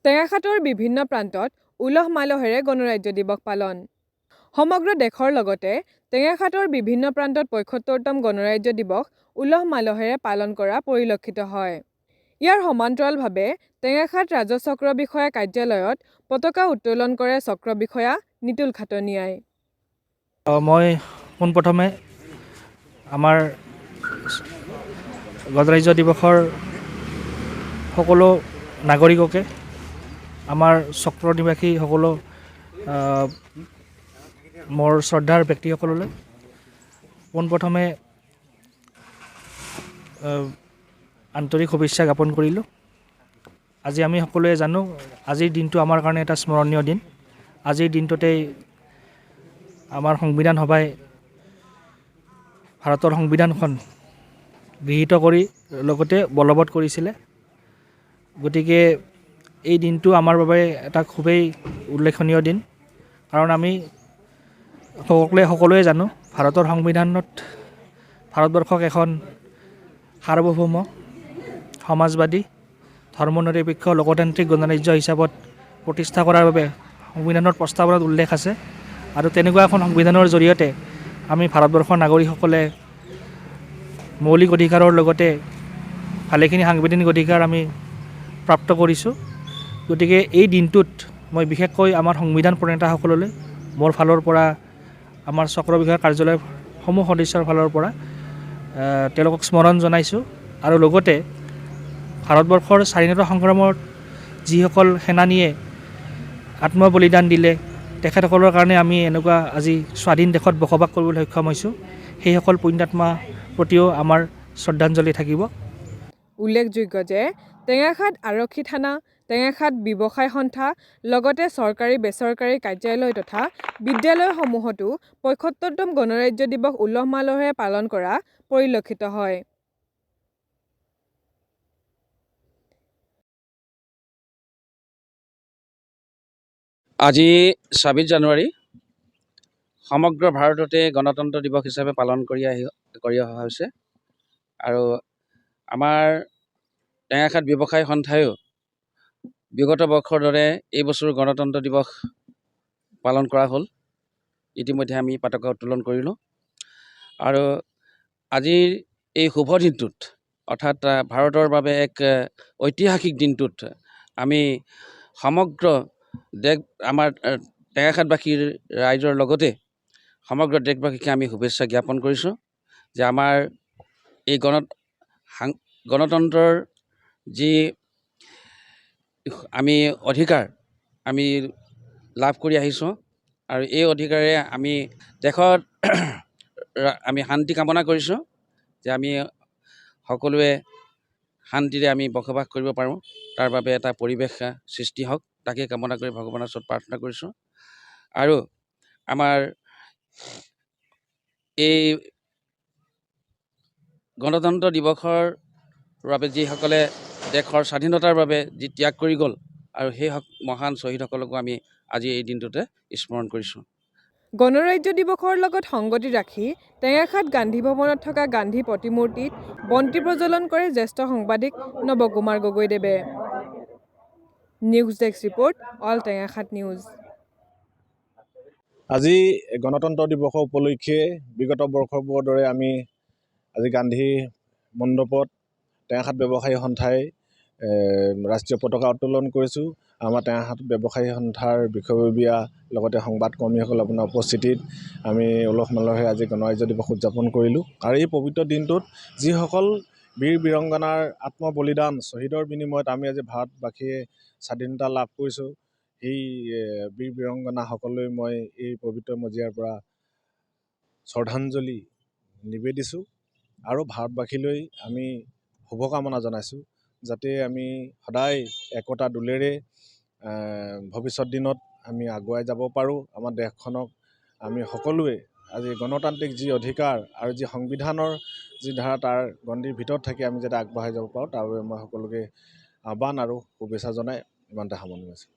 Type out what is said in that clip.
টেঙাখাটৰ বিভিন্ন প্ৰান্তত উলহ মালহেৰে গণৰাজ্য দিৱস পালন। সমগ্ৰ দেশৰ লগতে টেঙাখাটৰ বিভিন্ন প্ৰান্তত ৭৫তম গণৰাজ্য দিৱস উলহ মালহেৰে পালন কৰা পৰিলক্ষিত হয়। ইয়াৰ সমান্তৰালভাৱে টেঙাখাট ৰাজচক্ৰ বিষয়া কাৰ্যালয়ত পতাকা উত্তোলন কৰে চক্ৰ বিষয়া নিতুল খাটনিয়াই। মই পোনপ্ৰথমে আমাৰ গণৰাজ্য দিৱসৰ সকলো নাগৰিককে, আমাৰ চক্ৰ নিবাসী সকলো মোৰ শ্ৰদ্ধাৰ ব্যক্তিসকললৈ পোনপ্ৰথমে আন্তৰিক শুভেচ্ছা জ্ঞাপন কৰিলোঁ। আজি আমি সকলোৱে জানো, আজিৰ দিনটো আমাৰ কাৰণে এটা স্মৰণীয় দিন। আজিৰ দিনটোতেই আমাৰ সংবিধান সভাই ভাৰতৰ সংবিধানখন গৃহীত কৰি লগতে বলবৎ কৰিছিলে। গতিকে এই দিনটো আমাৰ বাবে এটা খুবেই উল্লেখনীয় দিন, কাৰণ আমি সকলোৱে জানো ভাৰতৰ সংবিধানত ভাৰতবৰ্ষক এখন সাৰ্বভৌম, সমাজবাদী, ধৰ্মনিৰপেক্ষ লোকতান্ত্ৰিক গণৰাজ্য হিচাপত প্ৰতিষ্ঠা কৰাৰ বাবে সংবিধানৰ প্ৰস্তাৱনাত উল্লেখ আছে। আৰু তেনেকুৱা এখন সংবিধানৰ জৰিয়তে আমি ভাৰতবৰ্ষৰ নাগৰিকসকলে মৌলিক অধিকাৰৰ লগতে ভালেখিনি সাংবিধানিক অধিকাৰ আমি প্ৰাপ্ত কৰিছোঁ। গতিকে এই দিনটোত মই বিশেষকৈ আমাৰ সংবিধান প্ৰণেতাসকললৈ মোৰ ফালৰ পৰা, আমাৰ চক্ৰ বিষয়া কাৰ্যালয়ৰ সমূহ সদস্যৰ ফালৰ পৰা তেওঁলোকক স্মৰণ জনাইছোঁ। আৰু লগতে ভাৰতবৰ্ষৰ স্বাধীনতা সংগ্ৰামত যিসকল সেনানীয়ে আত্মবলিদান দিলে, তেখেতসকলৰ কাৰণে আমি এনেকুৱা আজি স্বাধীন দেশত বসবাস কৰিবলৈ সক্ষম হৈছোঁ। সেইসকল পুণ্যাত্মাৰ প্ৰতিও আমাৰ শ্ৰদ্ধাঞ্জলি থাকিব। উল্লেখযোগ্য যে টেঙাখাট আৰক্ষী থানা, টেঙাখাট ব্যৱসায় সন্থা লগতে চৰকাৰী বেচৰকাৰী কাৰ্যালয় তথা বিদ্যালয়সমূহতো ৭৫তম গণৰাজ্য দিৱস উলহ মালহেৰে পালন কৰা পৰিলক্ষিত হয়। আজি ২৬ জানুৱাৰী সমগ্ৰ ভাৰততে গণতন্ত্ৰ দিৱস হিচাপে পালন কৰি অহা হৈছে। আৰু আমাৰ টেঙাখাট ব্যৱসায় সন্থায়ো বিগত বৰ্ষৰ দৰে এই বছৰ গণতন্ত্ৰ দিৱস পালন কৰা হ'ল। ইতিমধ্যে আমি পতাকা উত্তোলন কৰিলোঁ। আৰু আজিৰ এই শুভ দিনটোত, অৰ্থাৎ ভাৰতৰ বাবে এক ঐতিহাসিক দিনটোত আমি সমগ্ৰ দেশ, আমাৰ টেঙাখাটবাসীৰ ৰাইজৰ লগতে সমগ্ৰ দেশবাসীকে আমি শুভেচ্ছা জ্ঞাপন কৰিছোঁ যে আমাৰ এই গণতন্ত্ৰৰ যি আমি অধিকাৰ আমি লাভ কৰি আহিছোঁ, আৰু এই অধিকাৰে আমি দেশত আমি শান্তি কামনা কৰিছোঁ যে আমি সকলোৱে শান্তিৰে আমি বসবাস কৰিব পাৰোঁ, তাৰ বাবে এটা পৰিৱেশ সৃষ্টি হওক, তাকে কামনা কৰি ভগৱানৰ ওচৰত প্ৰাৰ্থনা কৰিছোঁ। আৰু আমাৰ এই গণতন্ত্ৰ দিৱসৰ বাবে যিসকলে দেশৰ স্বাধীনতাৰ বাবে যি ত্যাগ কৰি গ'ল, আৰু সেই মহান শ্বহীদসকলকো আমি আজি এই দিনটোতে স্মৰণ কৰিছোঁ। গণৰাজ্য দিৱসৰ লগত সংগতি ৰাখি টেঙাখাট গান্ধী ভৱনত থকা গান্ধী প্ৰতিমূৰ্তিত বন্তি প্ৰজ্বলন কৰে জ্যেষ্ঠ সাংবাদিক নৱকুমাৰ গগৈদেৱে। News desk report, all Tengakhat news. আজি গণতন্ত্ৰ দিৱসৰ উপলক্ষে বিগত বৰ্ষবোৰৰ দৰে আমি আজি গান্ধী মণ্ডপত টেঙাখাট ব্যৱসায়ী সন্থাই ৰাষ্ট্ৰীয় পতাকা উত্তোলন কৰিছোঁ। আমাৰ টেঙাখাট ব্যৱসায়ী সন্থাৰ বিষয়ববীয়া লগতে সংবাদকৰ্মীসকল আপোনাৰ উপস্থিতিত আমি উলহ মালহেৰে আজি গণৰাজ্য দিৱস উদযাপন কৰিলোঁ। আৰু এই পবিত্ৰ দিনটোত যিসকল বীৰ বীৰংগনাৰ আত্মবলিদান, শ্বহীদৰ বিনিময়ত আমি আজি ভাৰতবাসীয়ে স্বাধীনতা লাভ কৰিছোঁ, সেই বীৰ বীৰংগনাসকললৈ মই এই পবিত্ৰ মজিয়াৰ পৰা শ্ৰদ্ধাঞ্জলি নিবেদিছোঁ। আৰু ভাৰতবাসীলৈ আমি শুভকামনা জনাইছোঁ যাতে আমি সদায় একতা দোলেৰে ভৱিষ্যত দিনত আমি আগুৱাই যাব পাৰোঁ। আমাৰ দেশখনক আমি সকলোৱে আজি গণতান্ত্ৰিক যি অধিকাৰ আৰু যি সংবিধানৰ যি ধাৰা, তাৰ গণ্ডিৰ ভিতৰত থাকি আমি যাতে আগবঢ়াই যাব পাৰোঁ, তাৰ বাবে মই সকলোকে আহ্বান আৰু শুভেচ্ছা জনাই ইমানতে সামৰণি মাৰিছোঁ।